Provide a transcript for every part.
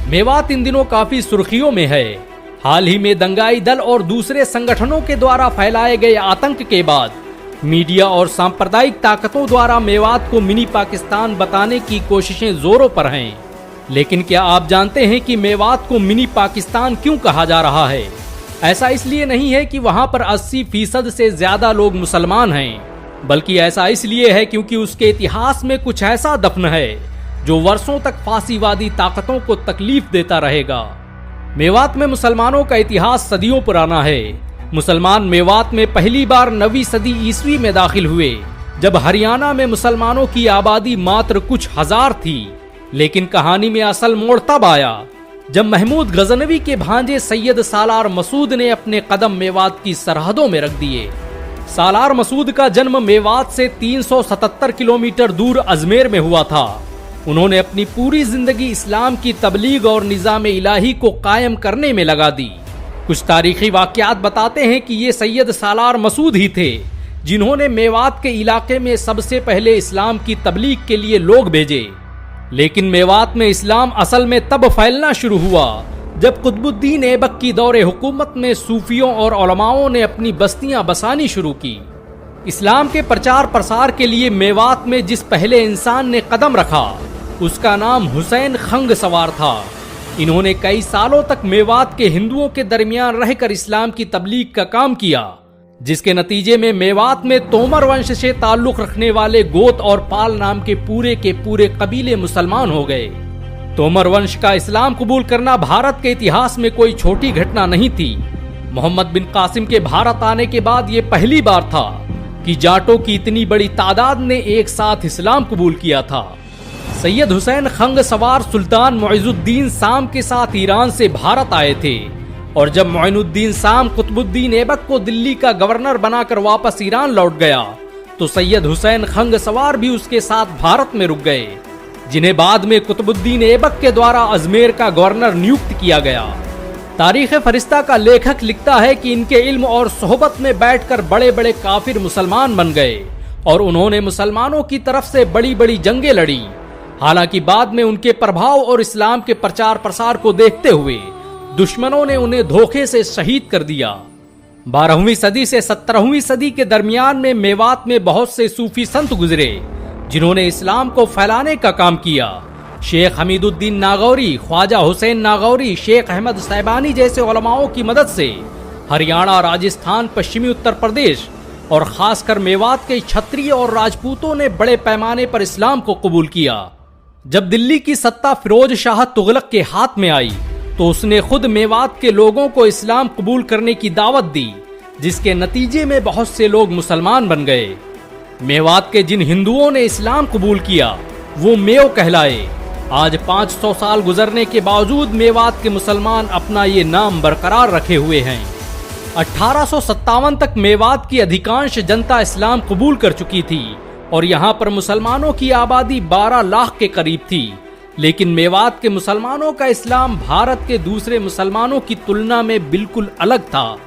मेवात इन दिनों काफी सुर्खियों में है। हाल ही में दंगाई दल और दूसरे संगठनों के द्वारा फैलाए गए आतंक के बाद मीडिया और सांप्रदायिक ताकतों द्वारा मेवात को मिनी पाकिस्तान बताने की कोशिशें जोरों पर हैं। लेकिन क्या आप जानते हैं कि मेवात को मिनी पाकिस्तान क्यों कहा जा रहा है? ऐसा इसलिए नहीं है कि वहां पर 80% से ज्यादा लोग मुसलमान हैं, बल्कि ऐसा इसलिए है क्योंकि उसके इतिहास में कुछ ऐसा दफन है जो वर्षों तक फासीवादी ताकतों को तकलीफ देता रहेगा। मेवात में मुसलमानों का इतिहास सदियों पुराना है। मुसलमान मेवात में पहली बार 9वीं सदी ईस्वी में दाखिल हुए, जब हरियाणा में मुसलमानों की आबादी मात्र कुछ हजार थी। लेकिन कहानी में असल मोड़ तब आया जब महमूद गजनवी के भांजे सैयद सालार मसूद ने अपने कदम मेवात की सरहदों में रख दिए। सालार मसूद का जन्म मेवात से 377 किलोमीटर दूर अजमेर में हुआ था। उन्होंने अपनी पूरी जिंदगी इस्लाम की तबलीग और निज़ाम इलाही को कायम करने में लगा दी। कुछ तारीखी वाकयात बताते हैं कि ये सैयद सालार मसूद ही थे जिन्होंने मेवात के इलाके में सबसे पहले इस्लाम की तबलीग के लिए लोग भेजे। लेकिन मेवात में इस्लाम असल में तब फैलना शुरू हुआ जब कुतुबुद्दीन ऐबक की दौरे हुकूमत में सूफियों और उलमाओं ने अपनी बस्तियां बसानी शुरू की। इस्लाम के प्रचार प्रसार के लिए मेवात में जिस पहले इंसान ने कदम रखा उसका नाम हुसैन खंग सवार था। इन्होंने कई सालों तक मेवात के हिंदुओं के दरमियान रहकर इस्लाम की तबलीग का काम किया, जिसके नतीजे में मेवात में तोमर वंश से ताल्लुक रखने वाले गोत और पाल नाम के पूरे कबीले मुसलमान हो गए। तोमर वंश का इस्लाम कबूल करना भारत के इतिहास में कोई छोटी घटना नहीं थी। मोहम्मद बिन कासिम के भारत आने के बाद ये पहली बार था कि जाटों की इतनी बड़ी तादाद ने एक साथ इस्लाम कबूल किया था। सैयद हुसैन खंग सवार सुल्तान मुइजुद्दीन शाम के साथ ईरान से भारत आए थे, और जब मुइनुद्दीन शाम कुतुबुद्दीन ऐबक को दिल्ली का गवर्नर बनाकर वापस ईरान लौट गया तो सैयद हुसैन खंग सवार भी उसके साथ भारत में रुक गए, जिन्हें बाद में कुतुबुद्दीन ऐबक के द्वारा अजमेर का गवर्नर नियुक्त किया गया। तारीख फरिश्ता का लेखक लिखता है कि इनके इल्म और सोहबत में बैठकर बड़े बड़े काफिर मुसलमान बन गए और उन्होंने मुसलमानों की तरफ से बड़ी बड़ी जंगें लड़ी। हालांकि बाद में उनके प्रभाव और इस्लाम के प्रचार प्रसार को देखते हुए दुश्मनों ने उन्हें धोखे से शहीद कर दिया। 12वीं सदी से 17वीं सदी के दरमियान में मेवात में बहुत से सूफी संत गुजरे जिन्होंने इस्लाम को फैलाने का काम किया। शेख हमीदुद्दीन नागौरी, ख्वाजा हुसैन नागौरी, शेख अहमद सैबानी जैसे उलमाओं की मदद से हरियाणा, राजस्थान, पश्चिमी उत्तर प्रदेश और खासकर मेवात के क्षत्रिय और राजपूतों ने बड़े पैमाने पर इस्लाम को कबूल किया। जब दिल्ली की सत्ता फिरोज शाह तुगलक के हाथ में आई तो उसने खुद मेवात के लोगों को इस्लाम कबूल करने की दावत दी, जिसके नतीजे में बहुत से लोग मुसलमान बन गए। मेवात के जिन हिंदुओं ने इस्लाम कबूल किया वो मेव कहलाए। आज 500 साल गुजरने के बावजूद मेवात के मुसलमान अपना ये नाम बरकरार रखे हुए हैं। 1857 तक मेवात की अधिकांश जनता इस्लाम कबूल कर चुकी थी और यहाँ पर मुसलमानों की आबादी 12 लाख के करीब थी। लेकिन मेवात के मुसलमानों का इस्लाम भारत के दूसरे मुसलमानों की तुलना में बिल्कुल अलग था।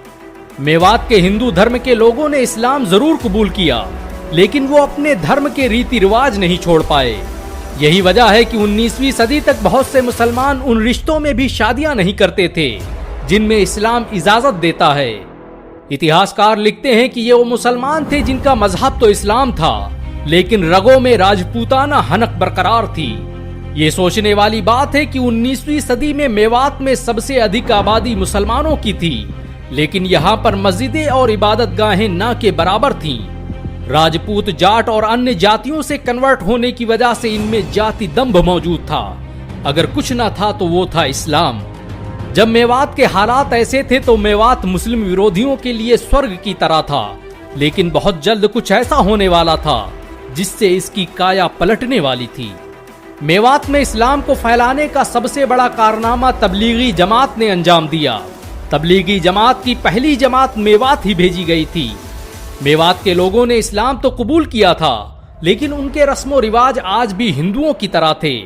मेवात के हिंदू धर्म के लोगों ने इस्लाम जरूर कबूल किया, लेकिन वो अपने धर्म के रीति रिवाज नहीं छोड़ पाए। यही वजह है कि 19वीं सदी तक बहुत से मुसलमान उन रिश्तों में भी शादियां नहीं करते थे जिनमें इस्लाम इजाजत देता है। इतिहासकार लिखते हैं कि ये वो मुसलमान थे जिनका मजहब तो इस्लाम था, लेकिन रगों में राजपूताना हनक बरकरार थी। ये सोचने वाली बात है कि 19वीं सदी में मेवात में सबसे अधिक आबादी मुसलमानों की थी, लेकिन यहाँ पर मस्जिदें और इबादत गाहें ना के बराबर थीं। राजपूत, जाट और अन्य जातियों से कन्वर्ट होने की वजह से इनमें जाति दंभ मौजूद था। अगर कुछ ना था तो वो था इस्लाम। जब मेवात के हालात ऐसे थे तो मेवात मुस्लिम विरोधियों के लिए स्वर्ग की तरह था, लेकिन बहुत जल्द कुछ ऐसा होने वाला था जिससे इसकी काया पलटने वाली थी। मेवात में इस्लाम को फैलाने का सबसे बड़ा कारनामा तबलीगी जमात ने अंजाम दिया। तबलीगी जमात की पहली जमात मेवात ही भेजी गई थी। मेवात के लोगों ने इस्लाम तो कबूल किया था, लेकिन उनके रस्मो रिवाज आज भी हिंदुओं की तरह थे।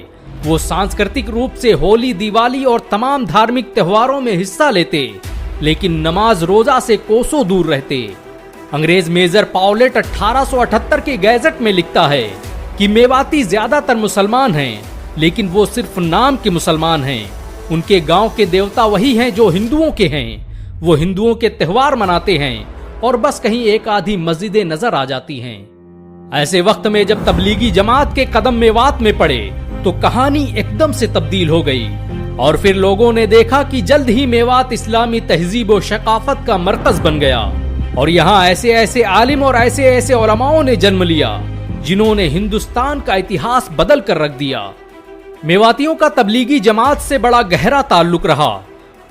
वो सांस्कृतिक रूप से होली, दिवाली और तमाम धार्मिक त्योहारों में हिस्सा लेते, लेकिन नमाज रोजा से कोसों दूर रहते। अंग्रेज मेजर पाउलेट 1878 के गैजेट में लिखता है कि मेवाती ज्यादातर मुसलमान हैं, लेकिन वो सिर्फ नाम के मुसलमान हैं। उनके गांव के देवता वही हैं जो हिंदुओं के हैं। वो हिंदुओं के त्योहार मनाते हैं और बस कहीं एक आधी मस्जिदें नजर आ जाती हैं। ऐसे वक्त में जब तबलीगी जमात के कदम मेवात में पड़े तो कहानी एकदम से तब्दील हो गई और फिर लोगों ने देखा कि जल्द ही मेवात इस्लामी तहजीब और शकाफत का मरकज बन गया और यहाँ ऐसे ऐसे आलिम और ऐसे ऐसे उलमाओं ने जन्म लिया जिन्होंने हिंदुस्तान का इतिहास बदल कर रख दिया। मेवातियों का तबलीगी जमात से बड़ा गहरा ताल्लुक रहा।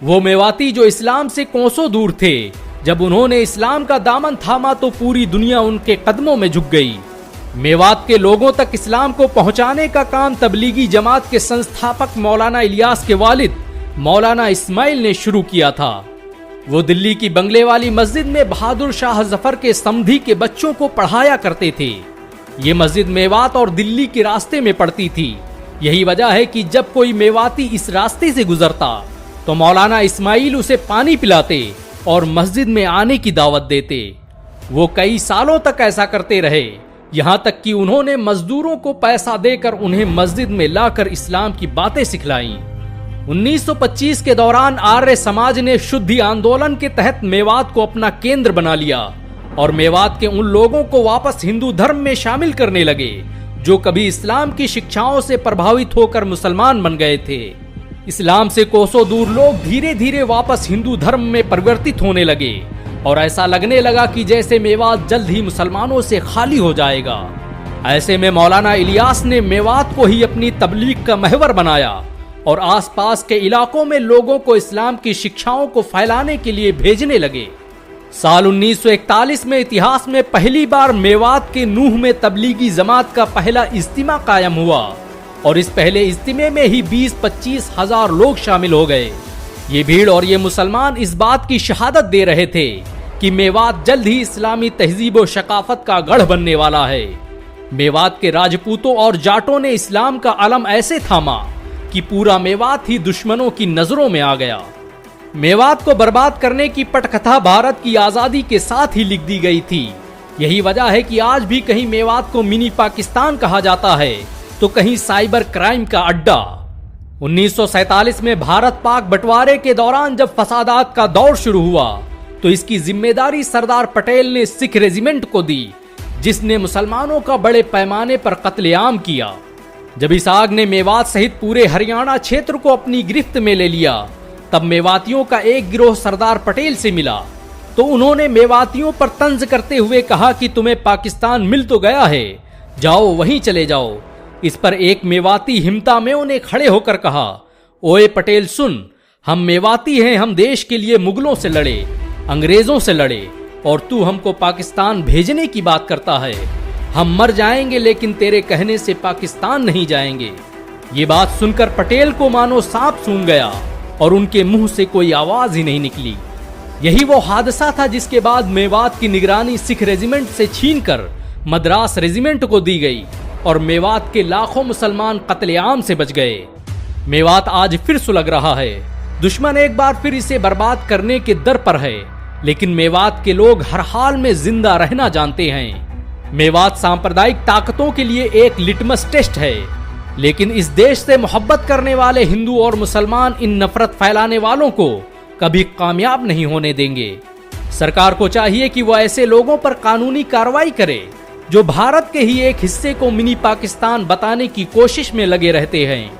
वो मेवाती जो इस्लाम से कोसों दूर थे, जब उन्होंने इस्लाम का दामन थामा तो पूरी दुनिया उनके कदमों में झुक गई। मेवात के लोगों तक इस्लाम को पहुंचाने का काम तबलीगी जमात के संस्थापक मौलाना इलियास के वालिद मौलाना इस्माइल ने शुरू किया था। वो दिल्ली की बंगले वाली मस्जिद में बहादुर शाह जफर के समधी के बच्चों को पढ़ाया करते थे। ये मस्जिद मेवात और दिल्ली के रास्ते में पड़ती थी। यही वजह है कि जब कोई मेवाती इस रास्ते से गुजरता तो मौलाना इस्माइल उसे पानी पिलाते और मस्जिद में आने की दावत देते। वो कई सालों तक ऐसा करते रहे, यहाँ तक कि उन्होंने मजदूरों को पैसा देकर उन्हें मस्जिद में लाकर इस्लाम की बातें सिखलाईं। 1925 के दौरान आर्य समाज ने शुद्धि आंदोलन के तहत मेवात को अपना केंद्र बना लिया और मेवात के उन लोगों को वापस हिंदू धर्म में शामिल करने लगे जो कभी इस्लाम की शिक्षाओं से प्रभावित होकर मुसलमान बन गए थे। इस्लाम से कोसों दूर लोग धीरे धीरे वापस हिंदू धर्म में परिवर्तित होने लगे और ऐसा लगने लगा कि जैसे मेवात जल्द ही मुसलमानों से खाली हो जाएगा। ऐसे में मौलाना इलियास ने मेवात को ही अपनी तबलीग का महवर बनाया और आसपास के इलाकों में लोगों को इस्लाम की शिक्षाओं को फैलाने के लिए भेजने लगे। साल 1941 में इतिहास में पहली बार मेवात के नूह में तबलीगी जमात का पहला इज्तिमा कायम हुआ और इस पहले इज्तिमे में ही 20-25 हजार लोग शामिल हो गए। ये भीड़ और ये मुसलमान इस बात की शहादत दे रहे थे कि मेवात जल्द ही इस्लामी तहजीब और शकाफत का गढ़ बनने वाला है। मेवात के राजपूतों और जाटों ने इस्लाम का अलम ऐसे थामा कि पूरा मेवात ही दुश्मनों की नजरों में आ गया। मेवात को बर्बाद करने की पटकथा भारत की आजादी के साथ ही लिख दी गई थी। यही वजह है कि आज भी कहीं मेवात को मिनी पाकिस्तान कहा जाता है तो कहीं साइबर क्राइम का अड्डा। 1947 में भारत पाक बंटवारे के दौरान जब फसादात का दौर शुरू हुआ तो इसकी जिम्मेदारी सरदार पटेल ने सिख रेजिमेंट को दी, जिसने मुसलमानों का बड़े पैमाने पर कत्लेआम किया। जब इस आग ने मेवात सहित पूरे हरियाणा क्षेत्र को अपनी गिरफ्त में ले लिया, तब मेवातियों का एक गिरोह सरदार पटेल से मिला तो उन्होंने मेवातियों पर तंज करते हुए कहा कि तुम्हें पाकिस्तान मिल तो गया है, जाओ वहीं चले जाओ। इस पर एक मेवाती हिमतामेओं ने खड़े होकर कहा, ओए पटेल सुन, हम मेवाती हैं, हम देश के लिए मुगलों से लड़े, अंग्रेजों से लड़े और तू हमको पाकिस्तान भेजने की बात करता है। हम मर जाएंगे लेकिन तेरे कहने से पाकिस्तान नहीं जाएंगे। ये बात सुनकर पटेल को मानो सांप सूंघ गया और उनके मुंह से कोई आवाज ही नहीं निकली। यही वो हादसा था जिसके बाद मेवात की निगरानी सिख रेजिमेंट से छीनकर मद्रास रेजिमेंट को दी गई और मेवात के लाखों मुसलमान कत्लेआम से बच गए। मेवात आज फिर सुलग रहा है, दुश्मन एक बार फिर इसे बर्बाद करने के दर पर है, लेकिन मेवात के लोग हर हाल में जिंदा रहना जानते हैं। मेवात सांप्रदायिक ताकतों के लिए एक लिटमस टेस्ट है, लेकिन इस देश से मोहब्बत करने वाले हिंदू और मुसलमान इन नफरत फैलाने वालों को कभी कामयाब नहीं होने देंगे। सरकार को चाहिए कि वो ऐसे लोगों पर कानूनी कार्रवाई करे जो भारत के ही एक हिस्से को मिनी पाकिस्तान बताने की कोशिश में लगे रहते हैं।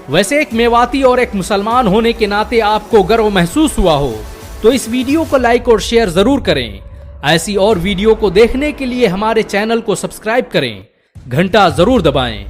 वैसे एक मेवाती और एक मुसलमान होने के नाते आपको गर्व महसूस हुआ हो तो इस वीडियो को लाइक और शेयर जरूर करें। ऐसी और वीडियो को देखने के लिए हमारे चैनल को सब्सक्राइब करें, घंटा जरूर दबाएं।